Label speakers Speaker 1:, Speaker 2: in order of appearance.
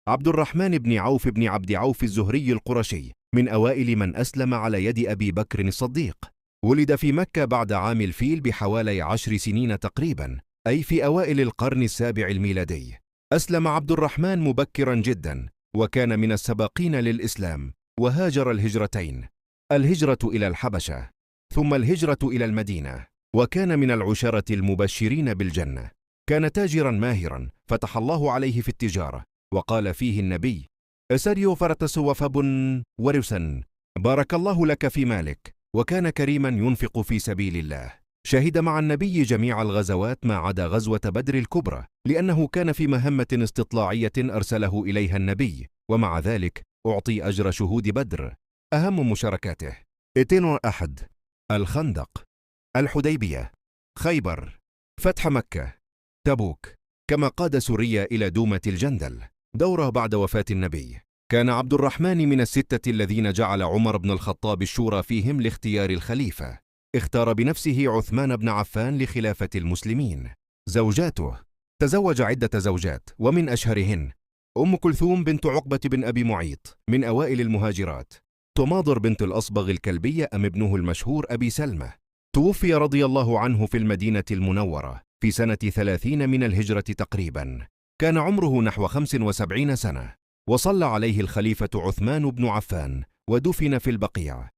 Speaker 1: عبد الرحمن بن عوف بن عبد عوف الزهري القرشي من أوائل من أسلم على يد أبي بكر الصديق. ولد في مكة بعد عام الفيل بحوالي 10 سنين تقريبا، أي في أوائل القرن السابع الميلادي. أسلم عبد الرحمن مبكرا جدا، وكان من السباقين للإسلام، وهاجر الهجرتين: الهجرة إلى الحبشة ثم الهجرة إلى المدينة، وكان من العشرة المبشرين بالجنة. كان تاجرا ماهرا فتح الله عليه في التجارة، وقال فيه النبي: أسريو فرتس وفب ورسا، بارك الله لك في مالك. وكان كريما ينفق في سبيل الله. شهد مع النبي جميع الغزوات ما عدا غزوة بدر الكبرى، لأنه كان في مهمة استطلاعية أرسله إليها النبي، ومع ذلك أعطي أجر شهود بدر. أهم مشاركاته: 201 الخندق، الحديبية، خيبر، فتح مكة، تبوك، كما قاد سوريا إلى دومة الجندل. دوره بعد وفاة النبي: كان عبد الرحمن من الستة الذين جعل عمر بن الخطاب الشورى فيهم لاختيار الخليفة. اختار بنفسه عثمان بن عفان لخلافة المسلمين. زوجاته: تزوج عدة زوجات، ومن أشهرهن أم كلثوم بنت عقبة بن أبي معيط من أوائل المهاجرات، تماضر بنت الأصبغ الكلبية أم ابنه المشهور أبي سلمة. توفي رضي الله عنه في المدينة المنورة في سنة 30 من الهجرة تقريبا. كان عمره نحو 75 سنة، وصلى عليه الخليفة عثمان بن عفان، ودفن في البقيع.